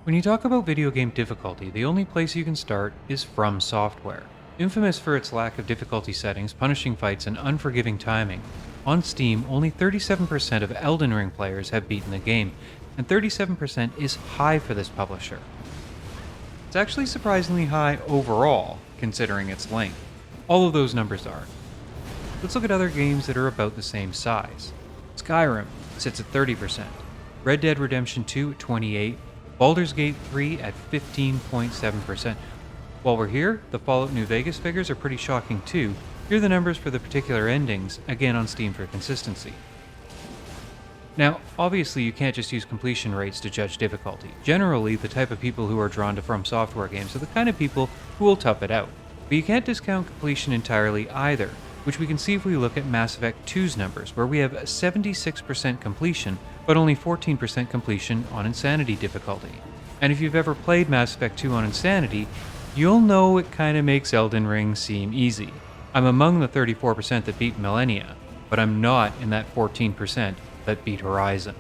When you talk about video game difficulty, the only place you can start is From Software. Infamous for its lack of difficulty settings, punishing fights, and unforgiving timing, on Steam, only 37% of Elden Ring players have beaten the game, and 37% is high for this publisher. It's actually surprisingly high overall, considering its length. All of those numbers are. Let's look at other games that are about the same size. Skyrim sits at 30%, Red Dead Redemption 2 at 28, Baldur's Gate 3 at 15.7%. While we're here, the Fallout New Vegas figures are pretty shocking too. Here are the numbers for the particular endings, again on Steam for consistency. Now, obviously you can't just use completion rates to judge difficulty. Generally, the type of people who are drawn to From Software games are the kind of people who will tough it out. But you can't discount completion entirely either, which we can see if we look at Mass Effect 2's numbers, where we have 76% completion, but only 14% completion on Insanity difficulty. And if you've ever played Mass Effect 2 on Insanity, you'll know it kinda makes Elden Ring seem easy. I'm among the 34% that beat Millennia, but I'm not in that 14% that beat Horizon.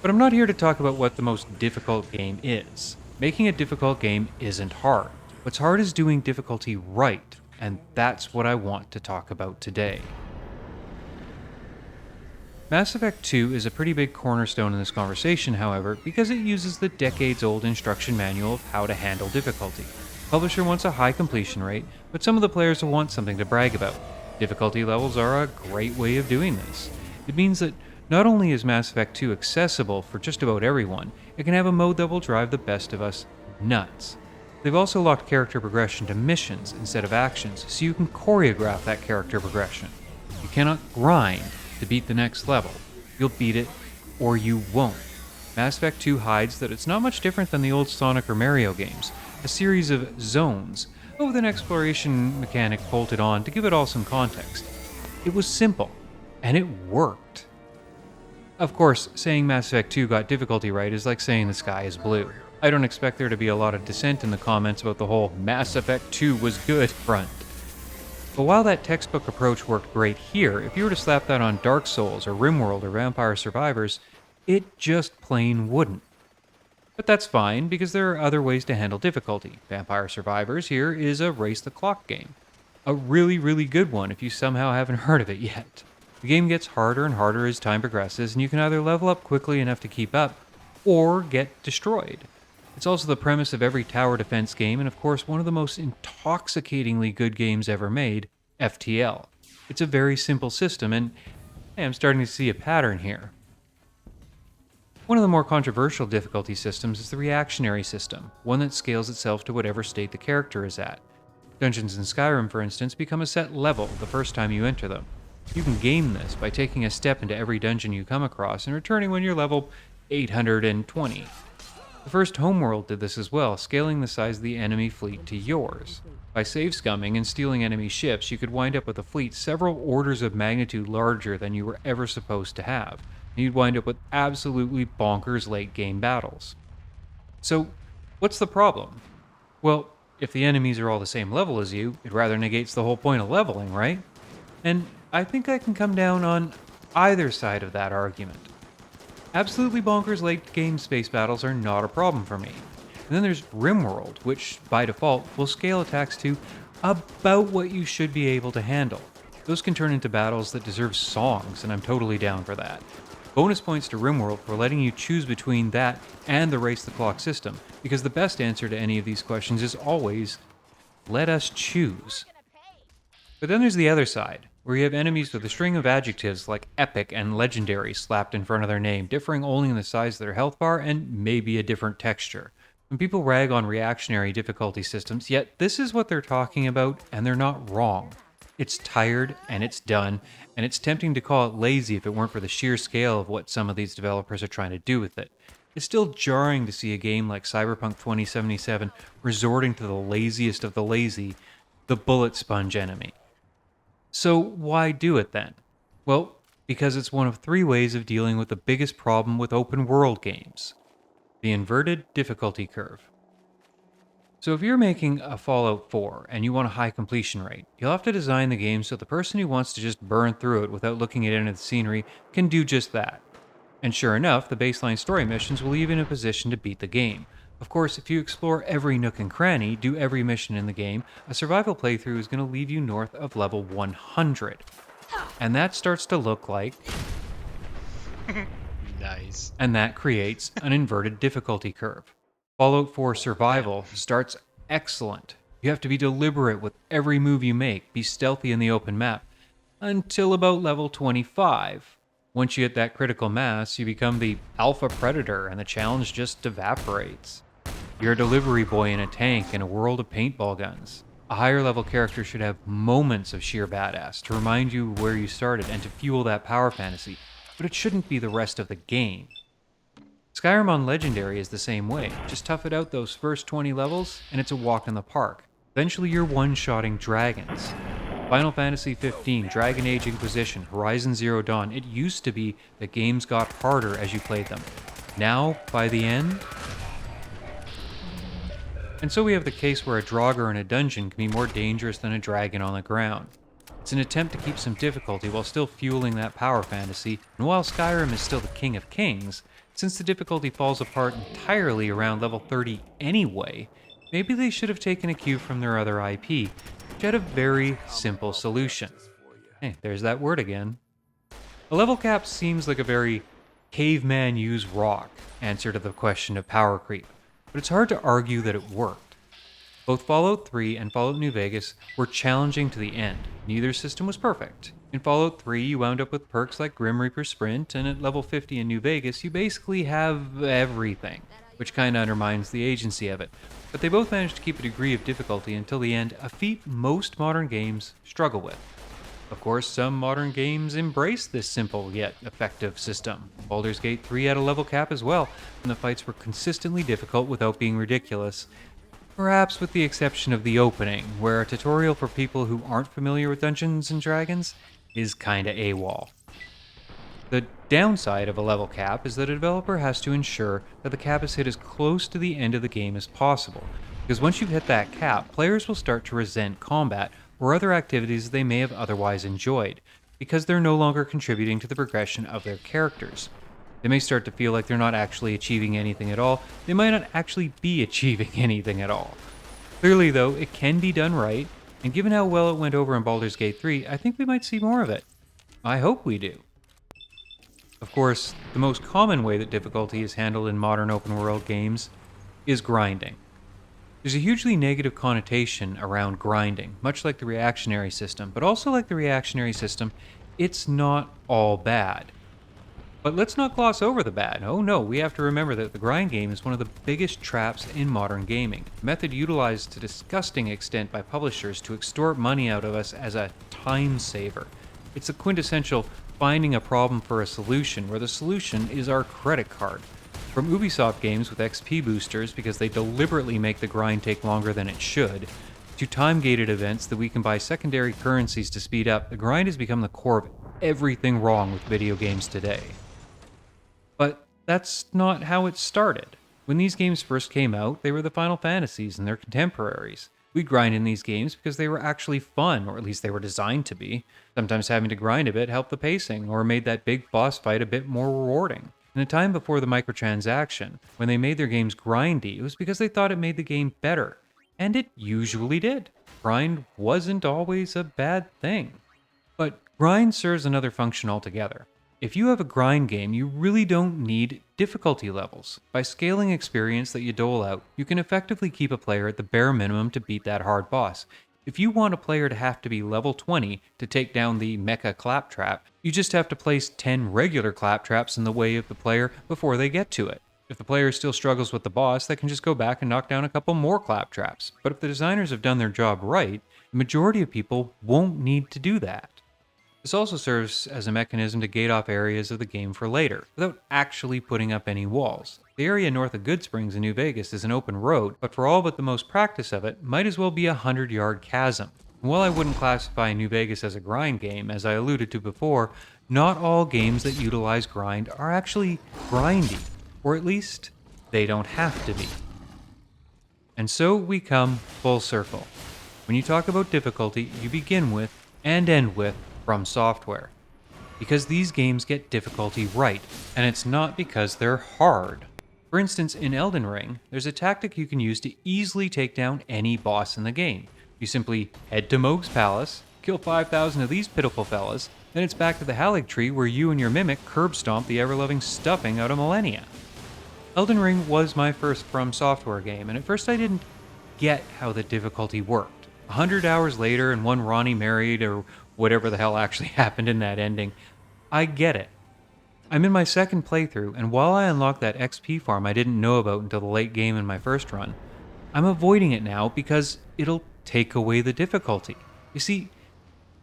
But I'm not here to talk about what the most difficult game is. Making a difficult game isn't hard. What's hard is doing difficulty right, and that's what I want to talk about today. Mass Effect 2 is a pretty big cornerstone in this conversation, however, because it uses the decades-old instruction manual of how to handle difficulty. Publisher wants a high completion rate, but some of the players will want something to brag about. Difficulty levels are a great way of doing this. It means that not only is Mass Effect 2 accessible for just about everyone, it can have a mode that will drive the best of us nuts. They've also locked character progression to missions instead of actions, so you can choreograph that character progression. You cannot grind to beat the next level. You'll beat it, or you won't. Mass Effect 2 hides that it's not much different than the old Sonic or Mario games, a series of zones, but with an exploration mechanic bolted on to give it all some context. It was simple, and it worked. Of course, saying Mass Effect 2 got difficulty right is like saying the sky is blue. I don't expect there to be a lot of dissent in the comments about the whole Mass Effect 2 was good front. But while that textbook approach worked great here, if you were to slap that on Dark Souls or RimWorld or Vampire Survivors, it just plain wouldn't. But that's fine, because there are other ways to handle difficulty. Vampire Survivors here is a race the clock game. A really, really good one if you somehow haven't heard of it yet. The game gets harder and harder as time progresses, and you can either level up quickly enough to keep up, or get destroyed. It's also the premise of every tower defense game, and of course one of the most intoxicatingly good games ever made, FTL. It's a very simple system, and hey, I'm starting to see a pattern here. One of the more controversial difficulty systems is the reactionary system, one that scales itself to whatever state the character is at. Dungeons in Skyrim, for instance, become a set level the first time you enter them. You can game this by taking a step into every dungeon you come across and returning when you're level 820. The first homeworld did this as well, scaling the size of the enemy fleet to yours. By save scumming and stealing enemy ships, you could wind up with a fleet several orders of magnitude larger than you were ever supposed to have, and you'd wind up with absolutely bonkers late game battles. So, what's the problem? Well, if the enemies are all the same level as you, it rather negates the whole point of leveling, right? And I think I can come down on either side of that argument. Absolutely bonkers late game space battles are not a problem for me. And then there's RimWorld, which by default will scale attacks to about what you should be able to handle. Those can turn into battles that deserve songs, and I'm totally down for that. Bonus points to RimWorld for letting you choose between that and the race the clock system, because the best answer to any of these questions is always, let us choose. But then there's the other side, where you have enemies with a string of adjectives like epic and legendary slapped in front of their name, differing only in the size of their health bar and maybe a different texture. When people rag on reactionary difficulty systems, yet this is what they're talking about, and they're not wrong. It's tired, and it's done, and it's tempting to call it lazy if it weren't for the sheer scale of what some of these developers are trying to do with it. It's still jarring to see a game like Cyberpunk 2077 resorting to the laziest of the lazy, the bullet sponge enemy. So why do it then? Well, because it's one of three ways of dealing with the biggest problem with open world games: the inverted difficulty curve. So if you're making a Fallout 4 and you want a high completion rate, you'll have to design the game so the person who wants to just burn through it without looking at any of the scenery can do just that. And sure enough, the baseline story missions will leave you in a position to beat the game. Of course, if you explore every nook and cranny, do every mission in the game, a survival playthrough is going to leave you north of level 100. And that starts to look like, Nice. and that creates an inverted difficulty curve. Fallout 4 Oh man. Survival starts excellent. You have to be deliberate with every move you make, be stealthy in the open map, until about level 25. Once you hit that critical mass, you become the alpha predator and the challenge just evaporates. You're a delivery boy in a tank in a world of paintball guns. A higher level character should have moments of sheer badass to remind you where you started and to fuel that power fantasy, but it shouldn't be the rest of the game. Skyrim on Legendary is the same way. Just tough it out those first 20 levels, and it's a walk in the park. Eventually, you're one-shotting dragons. Final Fantasy 15, Dragon Age Inquisition, Horizon Zero Dawn, it used to be that games got harder as you played them. Now, by the end... And so we have the case where a Draugr in a dungeon can be more dangerous than a dragon on the ground. It's an attempt to keep some difficulty while still fueling that power fantasy, and while Skyrim is still the king of kings, since the difficulty falls apart entirely around level 30 anyway, maybe they should have taken a cue from their other IP, which had a very simple solution. Hey, there's that word again. A level cap seems like a very caveman use rock answer to the question of power creep, but it's hard to argue that it worked. Both Fallout 3 and Fallout New Vegas were challenging to the end. Neither system was perfect. In Fallout 3, you wound up with perks like Grim Reaper Sprint, and at level 50 in New Vegas, you basically have everything, which kinda undermines the agency of it. But they both managed to keep a degree of difficulty until the end, a feat most modern games struggle with. Of course, some modern games embrace this simple yet effective system. Baldur's Gate 3 had a level cap as well, and the fights were consistently difficult without being ridiculous. Perhaps with the exception of the opening, where a tutorial for people who aren't familiar with Dungeons and Dragons is kinda AWOL. The downside of a level cap is that a developer has to ensure that the cap is hit as close to the end of the game as possible, because once you've hit that cap, players will start to resent combat or other activities they may have otherwise enjoyed, because they're no longer contributing to the progression of their characters. They may start to feel like they're not actually achieving anything at all. They might not actually be achieving anything at all. Clearly, though, it can be done right, and given how well it went over in Baldur's Gate 3, I think we might see more of it. I hope we do. Of course, the most common way that difficulty is handled in modern open world games is grinding. There's a hugely negative connotation around grinding, much like the reactionary system, but also like the reactionary system, it's not all bad. But let's not gloss over the bad. Oh no, we have to remember that the grind game is one of the biggest traps in modern gaming. A method utilized to disgusting extent by publishers to extort money out of us as a time saver. It's a quintessential finding a problem for a solution, where the solution is our credit card. From Ubisoft games with XP boosters because they deliberately make the grind take longer than it should, to time-gated events that we can buy secondary currencies to speed up, the grind has become the core of everything wrong with video games today. But that's not how it started. When these games first came out, they were the Final Fantasies and their contemporaries. We grind in these games because they were actually fun, or at least they were designed to be. Sometimes having to grind a bit helped the pacing, or made that big boss fight a bit more rewarding. In a time before the microtransaction, when they made their games grindy, it was because they thought it made the game better. And it usually did. Grind wasn't always a bad thing. But grind serves another function altogether. If you have a grind game, you really don't need difficulty levels. By scaling experience that you dole out, you can effectively keep a player at the bare minimum to beat that hard boss. If you want a player to have to be level 20 to take down the mecha claptrap, you just have to place 10 regular claptraps in the way of the player before they get to it. If the player still struggles with the boss, they can just go back and knock down a couple more claptraps. But if the designers have done their job right, the majority of people won't need to do that. This also serves as a mechanism to gate off areas of the game for later, without actually putting up any walls. The area north of Goodsprings in New Vegas is an open road, but for all but the most practice of it, might as well be a 100-yard chasm. And while I wouldn't classify New Vegas as a grind game, as I alluded to before, not all games that utilize grind are actually grindy, or at least, they don't have to be. And so we come full circle. When you talk about difficulty, you begin with, and end with, From Software. because these games get difficulty right, and it's not because they're hard. For instance, in Elden Ring, there's a tactic you can use to easily take down any boss in the game. You simply head to Mohg's palace, kill 5,000 of these pitiful fellas, then it's back to the Halig tree where you and your mimic curb stomp the ever-loving stuffing out of Millennia. Elden Ring was my first From Software game, and at first I didn't get how the difficulty worked. 100 hours later, and one Ronnie married, or whatever the hell actually happened in that ending, I get it. I'm in my second playthrough, and while I unlocked that XP farm I didn't know about until the late game in my first run, I'm avoiding it now because it'll take away the difficulty. You see,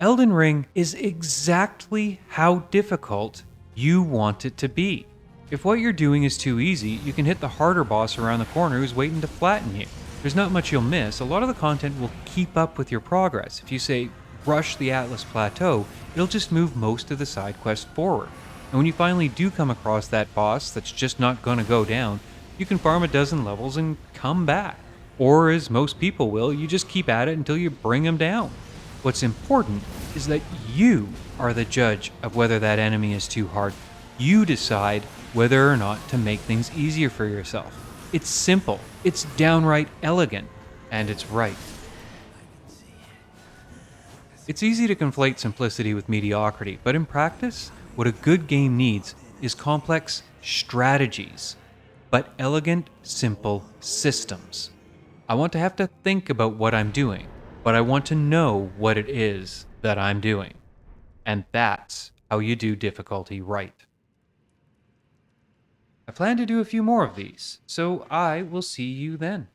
Elden Ring is exactly how difficult you want it to be. If what you're doing is too easy, you can hit the harder boss around the corner who's waiting to flatten you. There's not much you'll miss. A lot of the content will keep up with your progress. If you say, rush the Atlas Plateau, it'll just move most of the side quest forward. And when you finally do come across that boss that's just not gonna go down, you can farm a dozen levels and come back. Or, as most people will, you just keep at it until you bring him down. What's important is that you are the judge of whether that enemy is too hard. You decide whether or not to make things easier for yourself. It's simple, it's downright elegant, and it's right. It's easy to conflate simplicity with mediocrity, but in practice, what a good game needs is complex strategies, but elegant, simple systems. I want to have to think about what I'm doing, but I want to know what it is that I'm doing. And that's how you do difficulty right. I plan to do a few more of these, so I will see you then.